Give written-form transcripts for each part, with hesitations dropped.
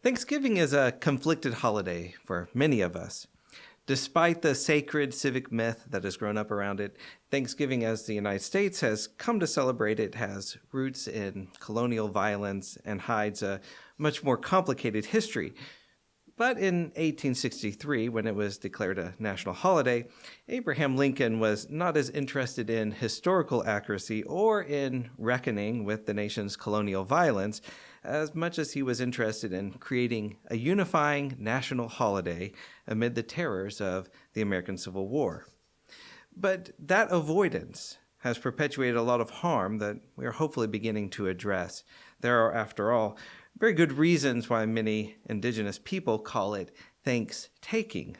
Thanksgiving is a conflicted holiday for many of us. Despite the sacred civic myth that has grown up around it, Thanksgiving, as the United States has come to celebrate it, has roots in colonial violence and hides a much more complicated history. But in 1863, when it was declared a national holiday, Abraham Lincoln was not as interested in historical accuracy or in reckoning with the nation's colonial violence as much as he was interested in creating a unifying national holiday amid the terrors of the American Civil War. But that avoidance has perpetuated a lot of harm that we are hopefully beginning to address. There are, after all, very good reasons why many indigenous people call it thanks-taking.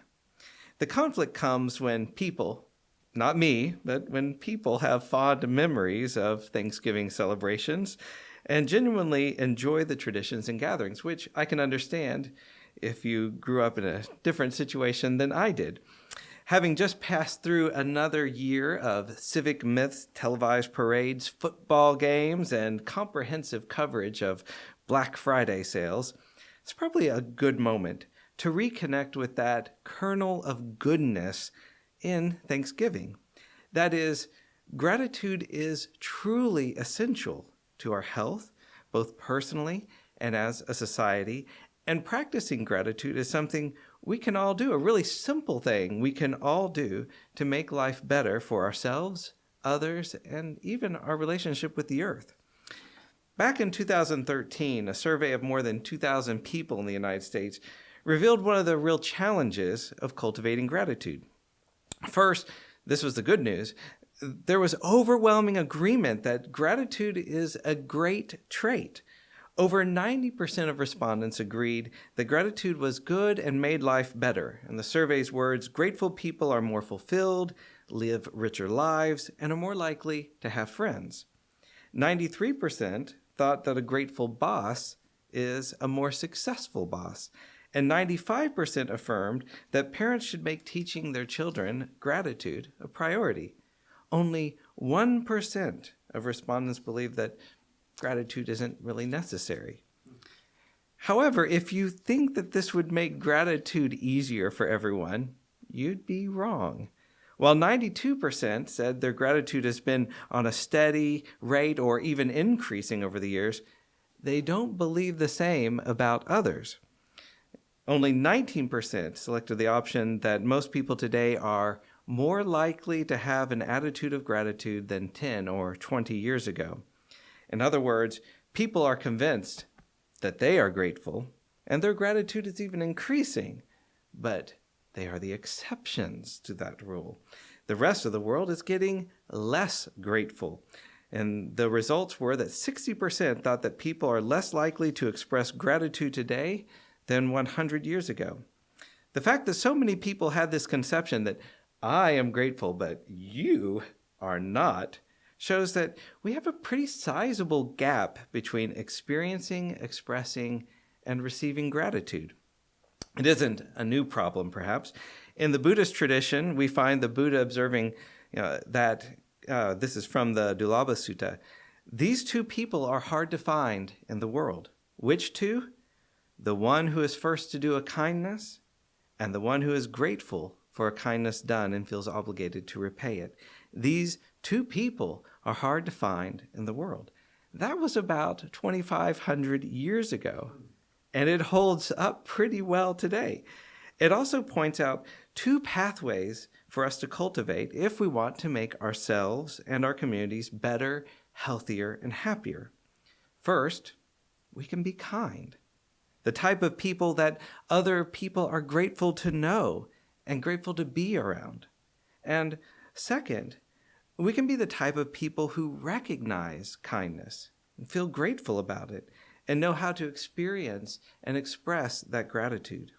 The conflict comes when people, not me, but when people have fond memories of Thanksgiving celebrations and genuinely enjoy the traditions and gatherings, which I can understand if you grew up in a different situation than I did. Having just passed through another year of civic myths, televised parades, football games, and comprehensive coverage of Black Friday sales, it's probably a good moment to reconnect with that kernel of goodness in Thanksgiving. That is, gratitude is truly essential to our health, both personally and as a society, and practicing gratitude is something we can all do, a really simple thing we can all do to make life better for ourselves, others, and even our relationship with the earth. Back in 2013, a survey of more than 2,000 people in the United States revealed one of the real challenges of cultivating gratitude. First, this was the good news. There was overwhelming agreement that gratitude is a great trait. Over 90% of respondents agreed that gratitude was good and made life better. In the survey's words, grateful people are more fulfilled, live richer lives, and are more likely to have friends. 93% thought that a grateful boss is a more successful boss. And 95% affirmed that parents should make teaching their children gratitude a priority. Only 1% of respondents believe that gratitude isn't really necessary. However, if you think that this would make gratitude easier for everyone, you'd be wrong. While 92% said their gratitude has been on a steady rate or even increasing over the years, they don't believe the same about others. Only 19% selected the option that most people today are more likely to have an attitude of gratitude than 10 or 20 years ago. In other words, people are convinced that they are grateful, and their gratitude is even increasing, but they are the exceptions to that rule. The rest of the world is getting less grateful, and the results were that 60% thought that people are less likely to express gratitude today than 100 years ago. The fact that so many people had this conception that I am grateful, but you are not, shows that we have a pretty sizable gap between experiencing, expressing, and receiving gratitude. It isn't a new problem, perhaps. In the Buddhist tradition, we find the Buddha observing that, this is from the Dulaba Sutta, these two people are hard to find in the world. Which two? The one who is first to do a kindness, and the one who is grateful for a kindness done and feels obligated to repay it. These two people are hard to find in the world. That was about 2,500 years ago, and it holds up pretty well today. It also points out two pathways for us to cultivate if we want to make ourselves and our communities better, healthier, and happier. First, we can be kind. The type of people that other people are grateful to know and grateful to be around. And second, we can be the type of people who recognize kindness and feel grateful about it and know how to experience and express that gratitude.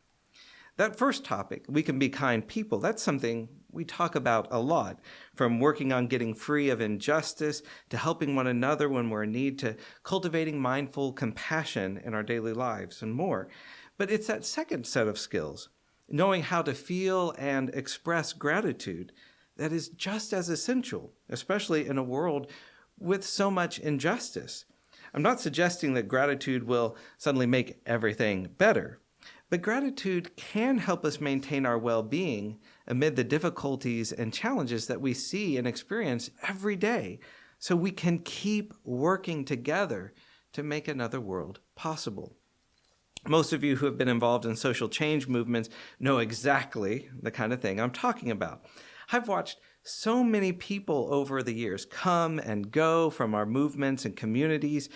That first topic, we can be kind people, that's something we talk about a lot, from working on getting free of injustice to helping one another when we're in need to cultivating mindful compassion in our daily lives and more. But it's that second set of skills, knowing how to feel and express gratitude, that is just as essential, especially in a world with so much injustice. I'm not suggesting that gratitude will suddenly make everything better, but gratitude can help us maintain our well-being amid the difficulties and challenges that we see and experience every day, so we can keep working together to make another world possible. Most of you who have been involved in social change movements know exactly the kind of thing I'm talking about. I've watched so many people over the years come and go from our movements and communities.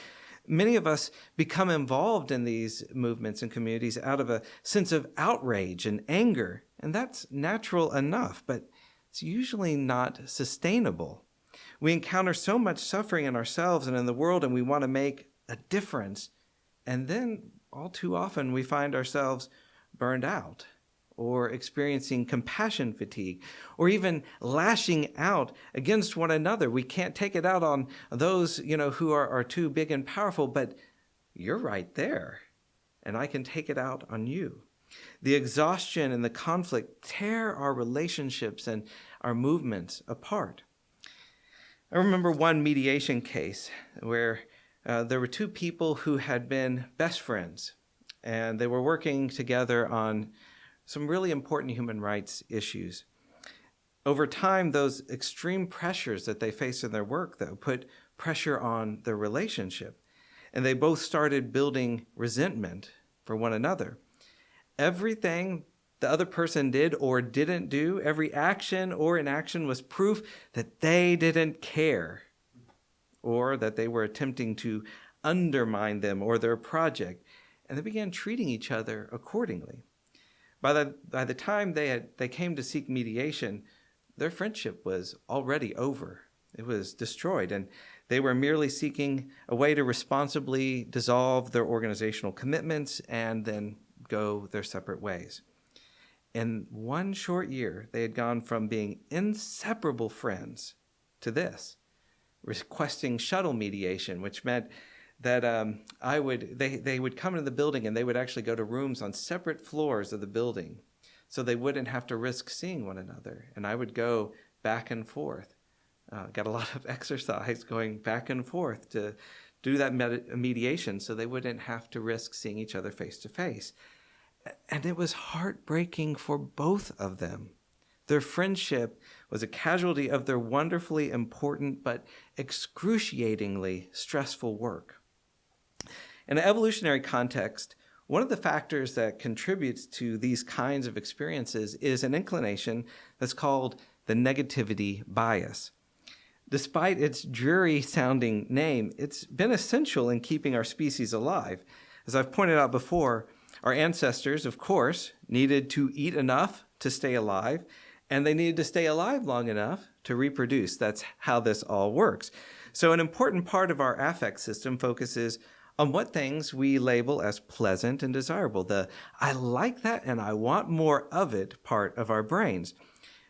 Many of us become involved in these movements and communities out of a sense of outrage and anger, and that's natural enough, but it's usually not sustainable. We encounter so much suffering in ourselves and in the world, and we want to make a difference, and then all too often we find ourselves burned out or experiencing compassion fatigue, or even lashing out against one another. We can't take it out on those, who are too big and powerful, but you're right there, and I can take it out on you. The exhaustion and the conflict tear our relationships and our movements apart. I remember one mediation case where there were two people who had been best friends, and they were working together on some really important human rights issues. Over time, those extreme pressures that they faced in their work, though, put pressure on their relationship, and they both started building resentment for one another. Everything the other person did or didn't do, every action or inaction was proof that they didn't care, or that they were attempting to undermine them or their project, and they began treating each other accordingly. By the time they came to seek mediation, their friendship was already over. It was destroyed, and they were merely seeking a way to responsibly dissolve their organizational commitments and then go their separate ways. In one short year, they had gone from being inseparable friends to this, requesting shuttle mediation, which meant that they would come into the building and they would actually go to rooms on separate floors of the building so they wouldn't have to risk seeing one another. And I would go back and forth. Got a lot of exercise going back and forth to do that mediation so they wouldn't have to risk seeing each other face to face. And it was heartbreaking for both of them. Their friendship was a casualty of their wonderfully important but excruciatingly stressful work. In an evolutionary context, one of the factors that contributes to these kinds of experiences is an inclination that's called the negativity bias. Despite its dreary-sounding name, it's been essential in keeping our species alive. As I've pointed out before, our ancestors, of course, needed to eat enough to stay alive, and they needed to stay alive long enough to reproduce. That's how this all works. So an important part of our affect system focuses on what things we label as pleasant and desirable, the I like that and I want more of it part of our brains.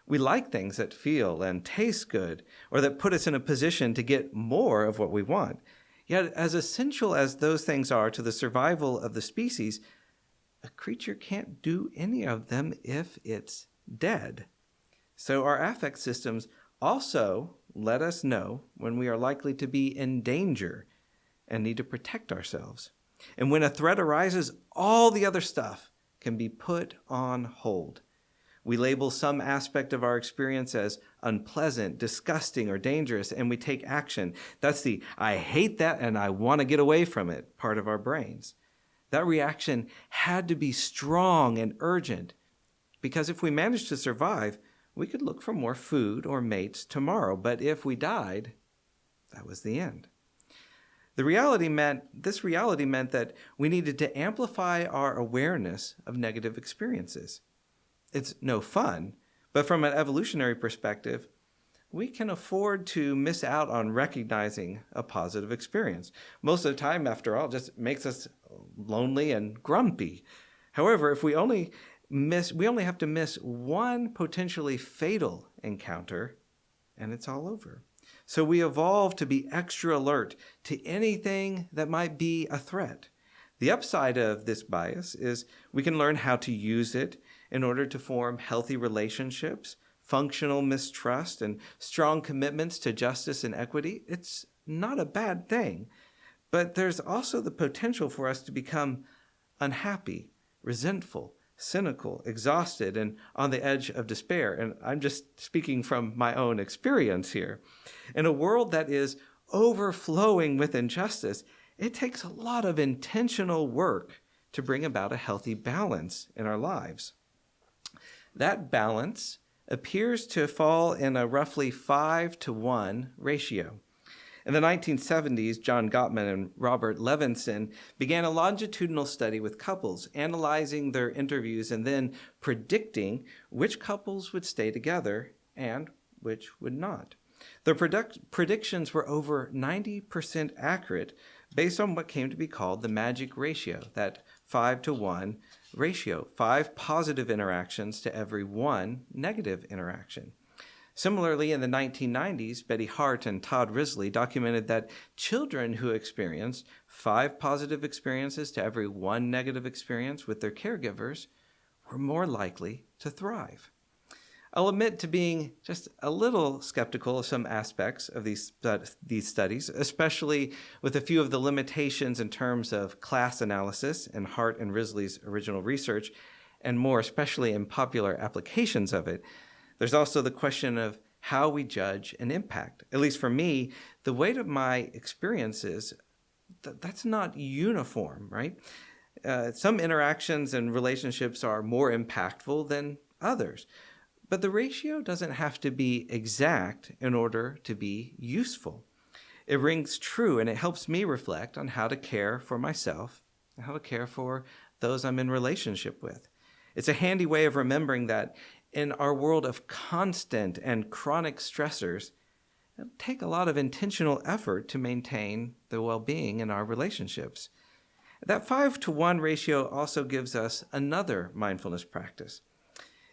We like things that feel and taste good, or that put us in a position to get more of what we want. Yet, as essential as those things are to the survival of the species, a creature can't do any of them if it's dead. So our affect systems also let us know when we are likely to be in danger and need to protect ourselves. And when a threat arises, all the other stuff can be put on hold. We label some aspect of our experience as unpleasant, disgusting, or dangerous, and we take action. That's the I hate that and I want to get away from it part of our brains. That reaction had to be strong and urgent, because if we managed to survive, we could look for more food or mates tomorrow. But if we died, that was the end. This reality meant that we needed to amplify our awareness of negative experiences. It's no fun, but from an evolutionary perspective, we can afford to miss out on recognizing a positive experience. Most of the time, after all, it just makes us lonely and grumpy. However, if we only have to miss one potentially fatal encounter, and it's all over. So we evolve to be extra alert to anything that might be a threat. The upside of this bias is we can learn how to use it in order to form healthy relationships, functional mistrust, and strong commitments to justice and equity. It's not a bad thing. But there's also the potential for us to become unhappy, resentful, cynical, exhausted, and on the edge of despair. And I'm just speaking from my own experience here. In a world that is overflowing with injustice, it takes a lot of intentional work to bring about a healthy balance in our lives. That balance appears to fall in a roughly 5-to-1 ratio. In the 1970s, John Gottman and Robert Levinson began a longitudinal study with couples, analyzing their interviews and then predicting which couples would stay together and which would not. Their predictions were over 90% accurate based on what came to be called the magic ratio, that 5-to-1 ratio, 5 positive interactions to every 1 negative interaction. Similarly, in the 1990s, Betty Hart and Todd Risley documented that children who experienced 5 positive experiences to every 1 negative experience with their caregivers were more likely to thrive. I'll admit to being just a little skeptical of some aspects of these studies, especially with a few of the limitations in terms of class analysis in Hart and Risley's original research, and more especially in popular applications of it. There's also the question of how we judge an impact. At least for me, the weight of my experiences, that's not uniform, right? Some interactions and relationships are more impactful than others. But the ratio doesn't have to be exact in order to be useful. It rings true, and it helps me reflect on how to care for myself and how to care for those I'm in relationship with. It's a handy way of remembering that in our world of constant and chronic stressors, it'll take a lot of intentional effort to maintain the well-being in our relationships. That 5-to-1 ratio also gives us another mindfulness practice.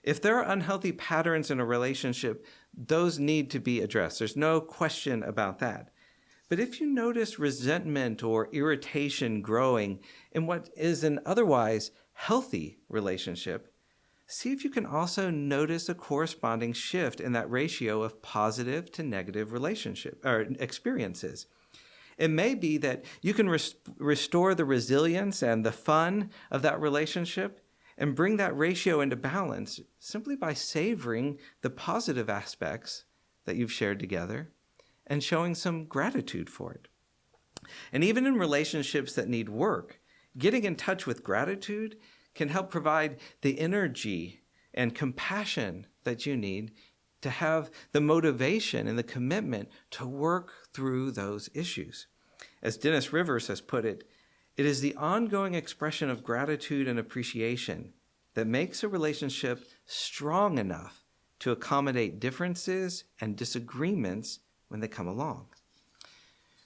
If there are unhealthy patterns in a relationship, those need to be addressed. There's no question about that. But if you notice resentment or irritation growing in what is an otherwise healthy relationship, see if you can also notice a corresponding shift in that ratio of positive to negative relationship or experiences. It may be that you can restore the resilience and the fun of that relationship and bring that ratio into balance simply by savoring the positive aspects that you've shared together and showing some gratitude for it. And even in relationships that need work, getting in touch with gratitude can help provide the energy and compassion that you need to have the motivation and the commitment to work through those issues. As Dennis Rivers has put it, it is the ongoing expression of gratitude and appreciation that makes a relationship strong enough to accommodate differences and disagreements when they come along.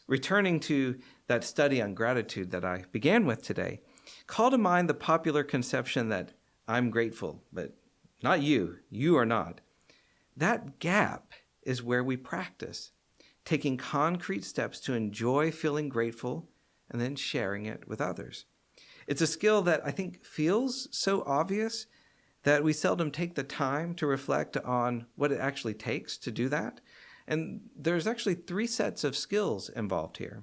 Returning to that study on gratitude that I began with today, call to mind the popular conception that I'm grateful, but not you. You are not. That gap is where we practice, taking concrete steps to enjoy feeling grateful and then sharing it with others. It's a skill that I think feels so obvious that we seldom take the time to reflect on what it actually takes to do that. And there's actually 3 sets of skills involved here.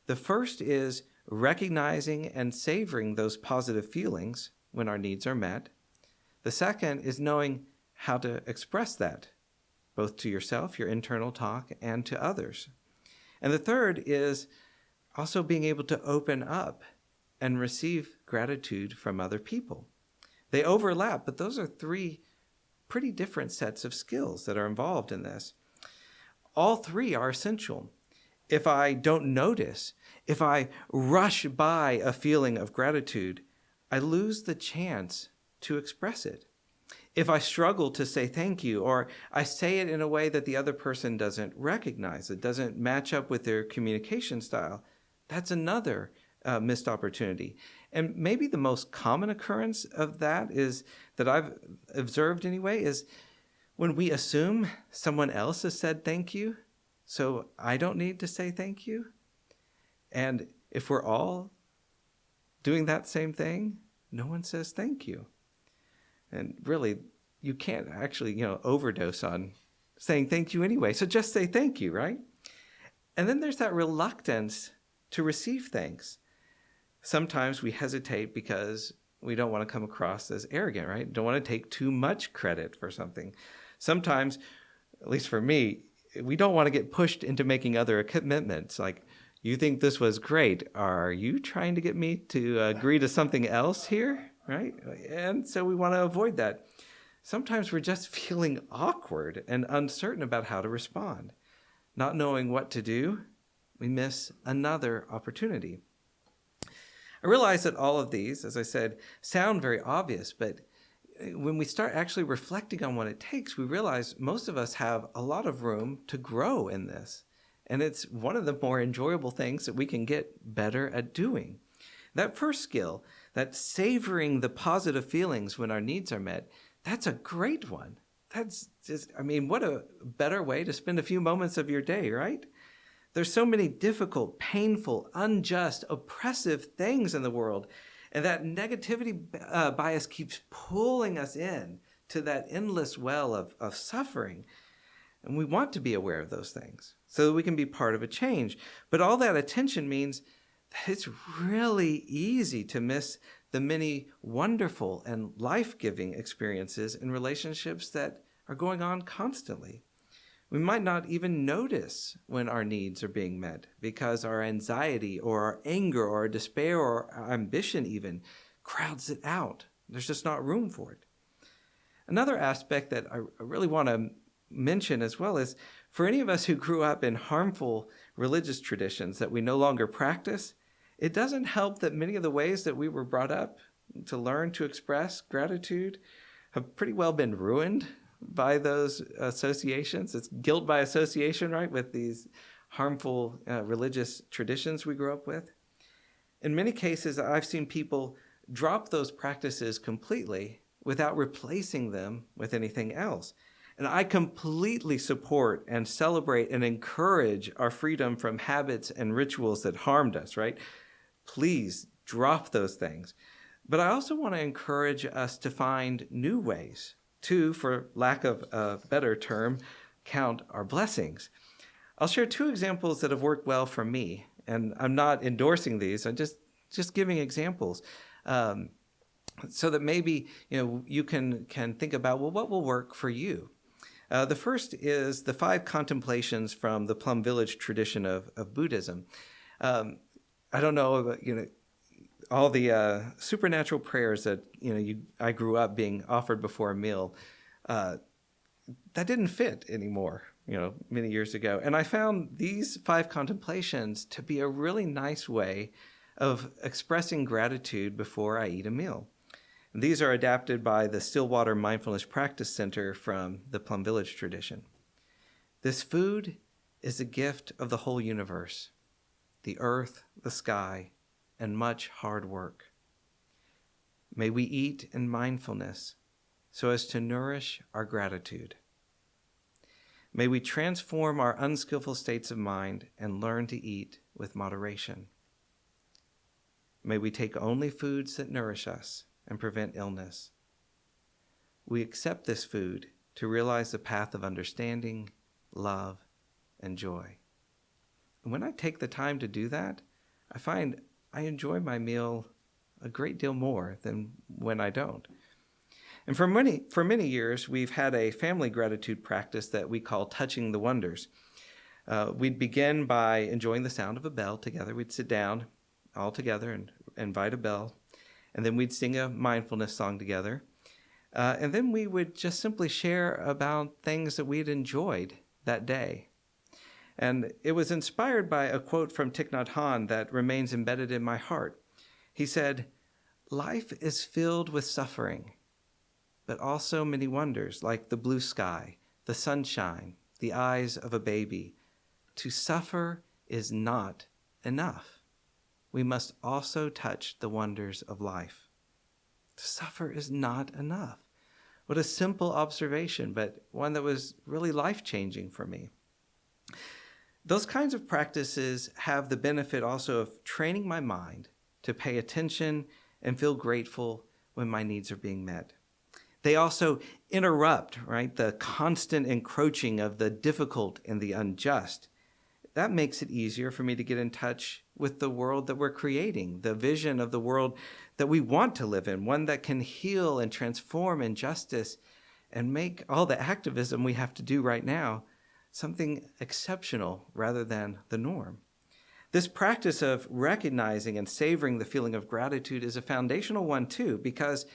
The first is recognizing and savoring those positive feelings when our needs are met. The second is knowing how to express that, both to yourself, your internal talk, and to others. And the third is also being able to open up and receive gratitude from other people. They overlap, but those are 3 pretty different sets of skills that are involved in this. All 3 are essential. If I don't notice, if I rush by a feeling of gratitude, I lose the chance to express it. If I struggle to say thank you, or I say it in a way that the other person doesn't recognize, it doesn't match up with their communication style, that's another missed opportunity. And maybe the most common occurrence of that is, that I've observed anyway, is when we assume someone else has said thank you, so I don't need to say thank you. And if we're all doing that same thing, no one says thank you. And really, you can't actually, overdose on saying thank you anyway. So just say thank you, right? And then there's that reluctance to receive thanks. Sometimes we hesitate because we don't want to come across as arrogant, right? Don't want to take too much credit for something. Sometimes, at least for me, we don't want to get pushed into making other commitments. Like, you think this was great. Are you trying to get me to agree to something else here, right? And so we want to avoid that. Sometimes we're just feeling awkward and uncertain about how to respond. Not knowing what to do, we miss another opportunity. I realize that all of these, as I said, sound very obvious, but when we start actually reflecting on what it takes, we realize most of us have a lot of room to grow in this. And it's one of the more enjoyable things that we can get better at doing. That first skill, that savoring the positive feelings when our needs are met, that's a great one. That's just, what a better way to spend a few moments of your day, right? There's so many difficult, painful, unjust, oppressive things in the world. And that negativity bias keeps pulling us in to that endless well of suffering. And we want to be aware of those things so that we can be part of a change. But all that attention means that it's really easy to miss the many wonderful and life-giving experiences in relationships that are going on constantly. We might not even notice when our needs are being met because our anxiety or our anger or our despair or our ambition even crowds it out. There's just not room for it. Another aspect that I really want to mention as well is for any of us who grew up in harmful religious traditions that we no longer practice, it doesn't help that many of the ways that we were brought up to learn to express gratitude have pretty well been ruined by those associations. It's guilt by association, right, with these harmful religious traditions we grew up with. In many cases, I've seen people drop those practices completely without replacing them with anything else. And I completely support and celebrate and encourage our freedom from habits and rituals that harmed us, right? Please drop those things. But I also want to encourage us to find new ways to, for lack of a better term, count our blessings. I'll share two examples that have worked well for me, and I'm not endorsing these. I'm just giving examples, so that maybe you can think about, well, what will work for you? The first is the 5 contemplations from the Plum Village tradition of Buddhism. I don't know, all the supernatural prayers that I grew up being offered before a meal, that didn't fit anymore, many years ago. And I found these 5 contemplations to be a really nice way of expressing gratitude before I eat a meal. And these are adapted by the Stillwater Mindfulness Practice Center from the Plum Village tradition. This food is a gift of the whole universe, the earth, the sky, and much hard work. May we eat in mindfulness so as to nourish our gratitude. May we transform our unskillful states of mind and learn to eat with moderation. May we take only foods that nourish us and prevent illness. We accept this food to realize the path of understanding, love, and joy. And when I take the time to do that, I find I enjoy my meal a great deal more than when I don't. And for many years, we've had a family gratitude practice that we call touching the wonders. We'd begin by enjoying the sound of a bell together. We'd sit down all together and invite a bell, and then we'd sing a mindfulness song together. And then we would just simply share about things that we'd enjoyed that day. And it was inspired by a quote from Thich Nhat Hanh that remains embedded in my heart. He said, "Life is filled with suffering, but also many wonders like the blue sky, the sunshine, the eyes of a baby. To suffer is not enough. We must also touch the wonders of life." To suffer is not enough. What a simple observation, but one that was really life-changing for me. Those kinds of practices have the benefit also of training my mind to pay attention and feel grateful when my needs are being met. They also interrupt, right, the constant encroaching of the difficult and the unjust. that makes it easier for me to get in touch with the world that we're creating, the vision of the world that we want to live in, one that can heal and transform injustice and make all the activism we have to do right now something exceptional rather than the norm. This practice of recognizing and savoring the feeling of gratitude is a foundational one too, because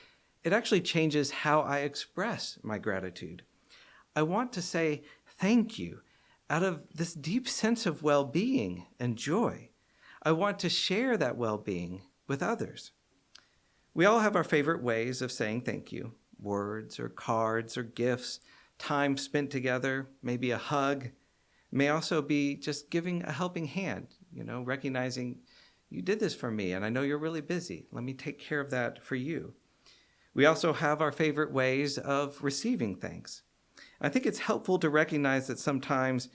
it actually changes how I express my gratitude. I want to say thank you out of this deep sense of well-being and joy. I want to share that well-being with others. We all have our favorite ways of saying thank you, words or cards or gifts, time spent together, maybe a hug. It may also be just giving a helping hand, recognizing you did this for me and I know you're really busy. Let me take care of that for you. We also have our favorite ways of receiving thanks. I think it's helpful to recognize that sometimes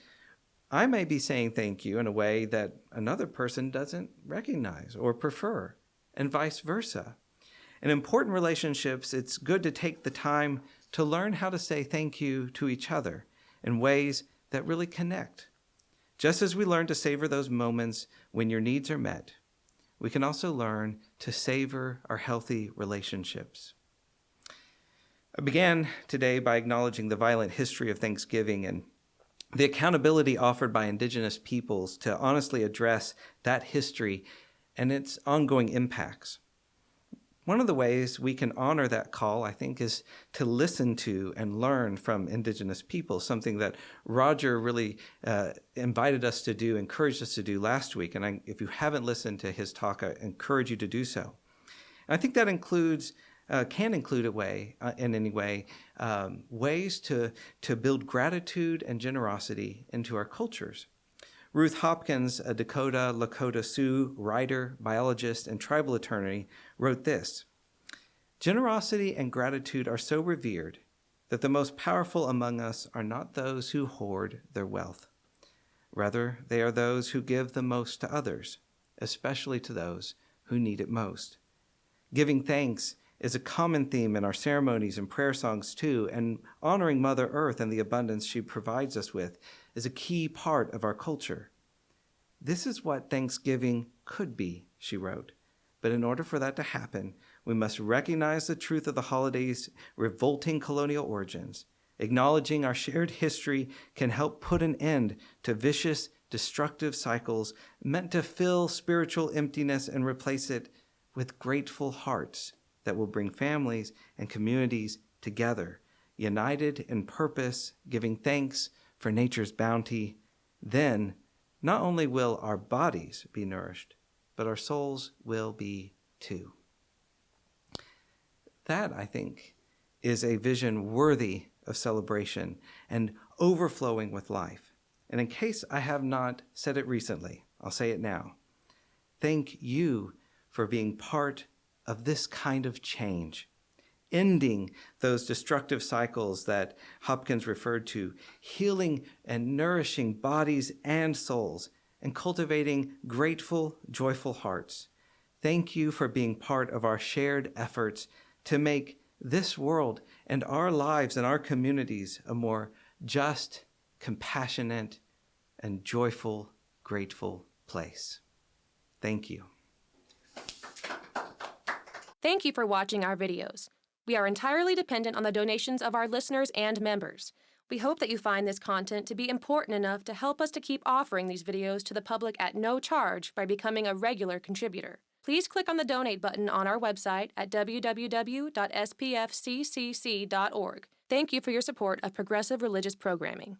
I may be saying thank you in a way that another person doesn't recognize or prefer, and vice versa. In important relationships, it's good to take the time to learn how to say thank you to each other in ways that really connect. Just as we learn to savor those moments when your needs are met, we can also learn to savor our healthy relationships. I began today by acknowledging the violent history of Thanksgiving and the accountability offered by Indigenous peoples to honestly address that history and its ongoing impacts. One of the ways we can honor that call, I think, is to listen to and learn from Indigenous people, something that Roger really invited us to do, encouraged us to do last week. And if you haven't listened to his talk, I encourage you to do so. And I think that can include in any way, ways to build gratitude and generosity into our cultures. Ruth Hopkins, a Dakota Lakota Sioux writer, biologist, and tribal attorney, wrote this: "Generosity and gratitude are so revered that the most powerful among us are not those who hoard their wealth. Rather, they are those who give the most to others, especially to those who need it most." Giving thanks is a common theme in our ceremonies and prayer songs too, and honoring Mother Earth and the abundance she provides us with is a key part of our culture. "This is what Thanksgiving could be," she wrote. "But in order for that to happen, we must recognize the truth of the holiday's revolting colonial origins. Acknowledging our shared history can help put an end to vicious, destructive cycles meant to fill spiritual emptiness and replace it with grateful hearts that will bring families and communities together, united in purpose, giving thanks for nature's bounty. Then, not only will our bodies be nourished, but our souls will be too." That, I think, is a vision worthy of celebration and overflowing with life. And in case I have not said it recently, I'll say it now. Thank you for being part of this kind of change, ending those destructive cycles that Hopkins referred to, healing and nourishing bodies and souls, and cultivating grateful, joyful hearts. Thank you for being part of our shared efforts to make this world and our lives and our communities a more just, compassionate, and joyful, grateful place. Thank you. Thank you for watching our videos. We are entirely dependent on the donations of our listeners and members. We hope that you find this content to be important enough to help us to keep offering these videos to the public at no charge by becoming a regular contributor. Please click on the donate button on our website at www.spfccc.org. Thank you for your support of progressive religious programming.